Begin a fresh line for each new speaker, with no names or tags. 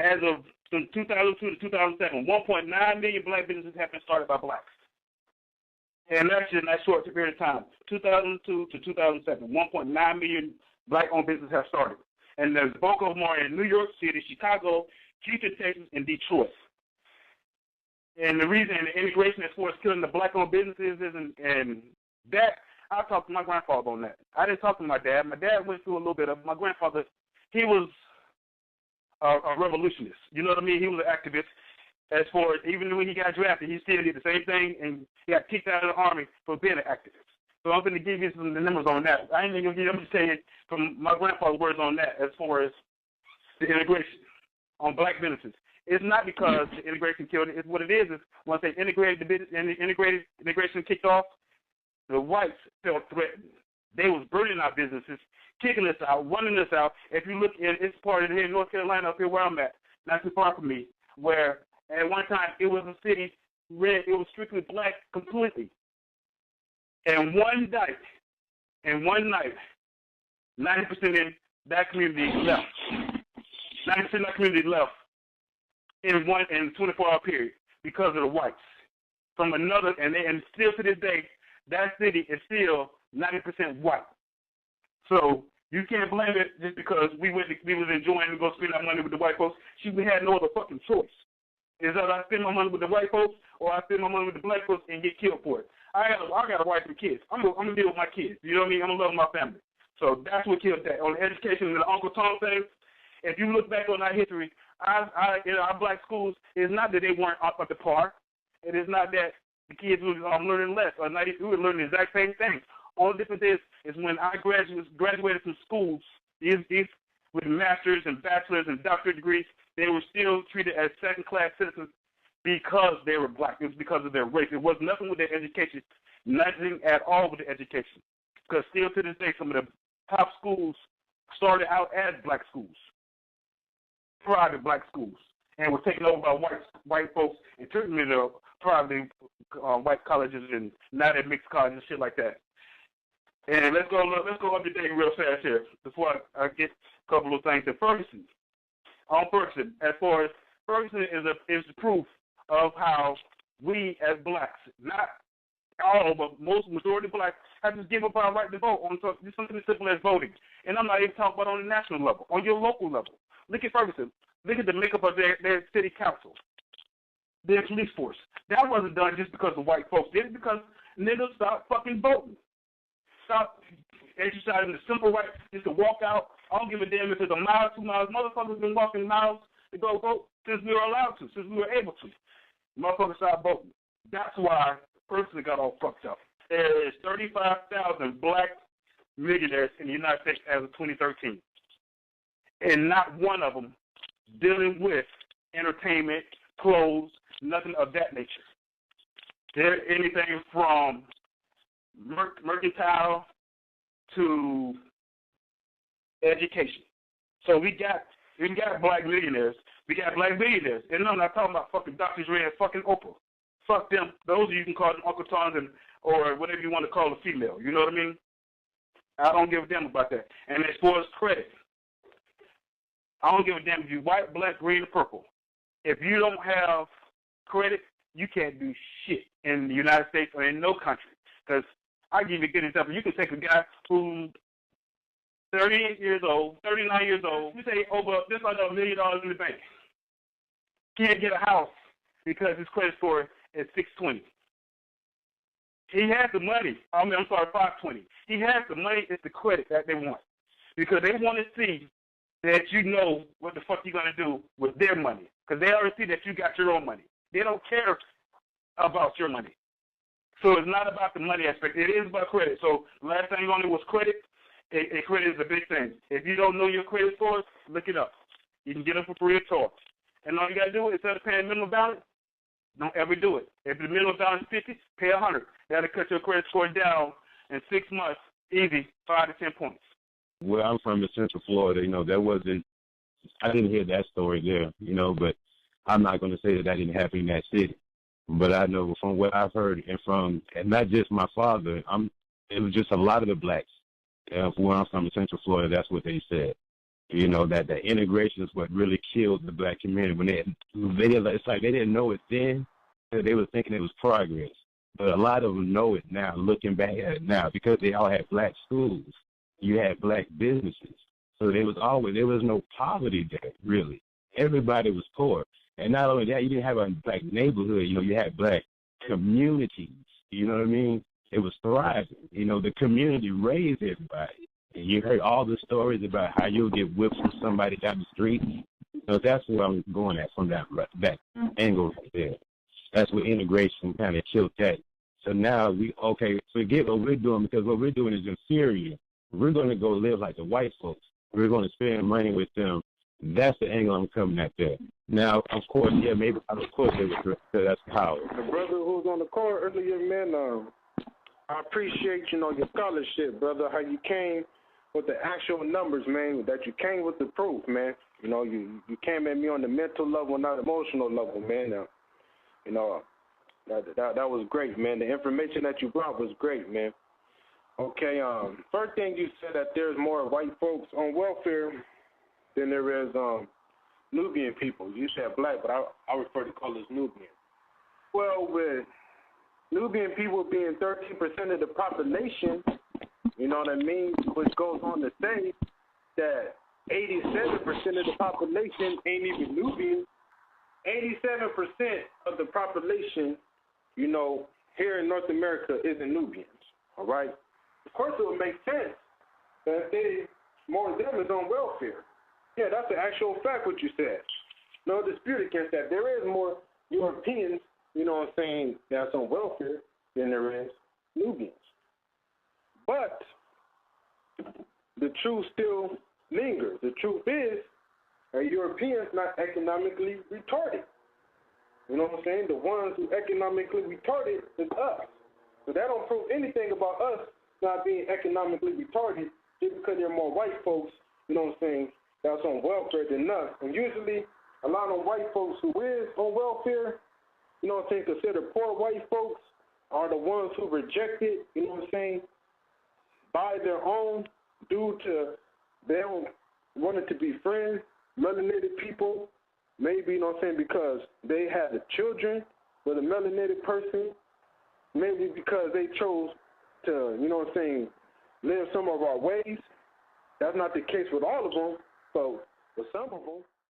as of from 2002 to 2007, 1.9 million black businesses have been started by blacks. And that's in that short period of time, 2002 to 2007, 1.9 million black-owned businesses have started. And the bulk of them are in New York City, Chicago, Houston, Texas, and Detroit. And the reason the integration as far as killing the black-owned businesses is, and that, I talked to my grandfather on that. I didn't talk to my dad. My dad went through a little bit of, my grandfather, he was a revolutionist. You know what I mean? He was an activist. As far as, even when he got drafted, he still did the same thing, and he got kicked out of the Army for being an activist. So I'm going to give you some of the numbers on that. I ain't even going to give you, I'm just saying from my grandfather's words on that as far as the integration on black businesses. It's not because the integration killed it. It's what it is once they integrated the business and the integration kicked off, the whites felt threatened. They was burning our businesses, kicking us out, running us out. If you look at it's part of here in North Carolina, up here where I'm at, not too far from me, where at one time it was a city red, it was strictly black completely. And one night, 90% in that community left. 90% of that community left in a 24-hour period because of the whites. From another, and still to this day, that city is still 90% white. So you can't blame it just because we was enjoying to go spend our money with the white folks. We had no other fucking choice. Is that I spend my money with the white folks or I spend my money with the black folks and get killed for it. I got a wife and kids. I'm gonna deal with my kids. You know what I mean? I'm gonna love my family. So that's what killed that. On the education and the Uncle Tom thing, if you look back on our history, in our black schools, it's not that they weren't up at the par. It is not that the kids were learning less or not. We were learning the exact same thing. Only difference is when I graduated from schools, these with masters and bachelors and doctorate degrees, they were still treated as second-class citizens because they were black. It was because of their race. It was nothing with their education, nothing at all with the education. Because still to this day, some of the top schools started out as black schools, private black schools, and were taken over by white folks and turned them into private white colleges and now they're mixed colleges and shit like that. And let's go up to date real fast here before I get a couple of things. And Ferguson, as far as Ferguson is the proof of how we as blacks, not all, but majority of blacks, have to give up our right to vote on something as simple as voting. And I'm not even talking about on the national level, on your local level. Look at Ferguson. Look at the makeup of their city council, their police force. That wasn't done just because of white folks. Did it because niggas stopped fucking voting. Stop exercising the simple right just to walk out. I don't give a damn if it's a mile, 2 miles. Motherfuckers been walking miles to go vote since we were allowed to, since we were able to. Motherfuckers stopped voting. That's why Ferguson got all fucked up. There is 35,000 black millionaires in the United States as of 2013. And not one of them dealing with entertainment, clothes, nothing of that nature. They're anything from mercantile to education. So we got black millionaires. We got black billionaires. And I'm not talking about fucking Dr. Dre and fucking Oprah. Fuck them. Those you can call them Uncle Toms or whatever you want to call a female. You know what I mean? I don't give a damn about that. And as far as credit, I don't give a damn if you're white, black, green, or purple. If you don't have credit, you can't do shit in the United States or in no country. Because I'll give you a good example. You can take a guy who's 38 years old, 39 years old, you say over just under $1 million in the bank. Can't get a house because his credit score is 620. He has the money. 520. He has the money. It's the credit that they want. Because they want to see that you know what the fuck you're going to do with their money. Because they already see that you got your own money. They don't care about your money. So it's not about the money aspect. It is about credit. So last time you only was credit. Credit is a big thing. If you don't know your credit scores, look it up. You can get them for free of charge. And all you got to do is, instead of paying minimum balance, don't ever do it. If the minimum balance is 50, pay 100. That'll cut your credit score down in 6 months, easy, 5 to 10 points.
Where I'm from in Central Florida, I didn't hear that story there, but I'm not going to say that didn't happen in that city. But I know from what I've heard and not just my father, it was just a lot of the blacks. Where I'm from in Central Florida, that's what they said. You know, that the integration is what really killed the black community. When they didn't, it's like they didn't know it then, so they were thinking it was progress. But a lot of them know it now, looking back at it now, because they all had black schools. You had black businesses. So there was no poverty there, really. Everybody was poor. And not only that, you didn't have a black neighborhood. You know, you had black communities. You know what I mean? It was thriving. You know, the community raised everybody. And you heard all the stories about how you'll get whipped from somebody down the street. So that's where I'm going at from that angle right there. That's where integration kind of killed that. So now forget what we're doing, because what we're doing is inferior. We're going to go live like the white folks. We're going to spend money with them. That's the angle I'm coming at there. Now, of course, they would, that's power.
The brother who was on the call earlier, man, I appreciate, your scholarship, brother, how you came with the actual numbers, man, that you came with the proof, man. You came at me on the mental level, not emotional level, man. That was great, man. The information that you brought was great, man. Okay, first thing you said that there's more white folks on welfare than there is Nubian people. You said black, but I refer to colors Nubian. Well, with Nubian people being 13% of the population, you know what I mean, which goes on to say that 87% of the population ain't even Nubian. 87% of the population, here in North America isn't Nubians, all right? Of course, it would make sense that more of them is on welfare. Yeah, that's the actual fact what you said. No dispute against that. There is more Europeans, that's on welfare than there is Nubians. But the truth still lingers. The truth is, Europeans not economically retarded. You know what I'm saying? The ones who economically retarded is us. So that don't prove anything about us not being economically retarded just because there are more white folks, that's on welfare than us. And usually a lot of white folks who is on welfare, considered poor white folks are the ones who rejected, by their own due to they don't want it to be friends, melanated people, maybe, because they had the children with a melanated person, maybe because they chose to, live some of our ways. That's not the case with all of them, but with some of them.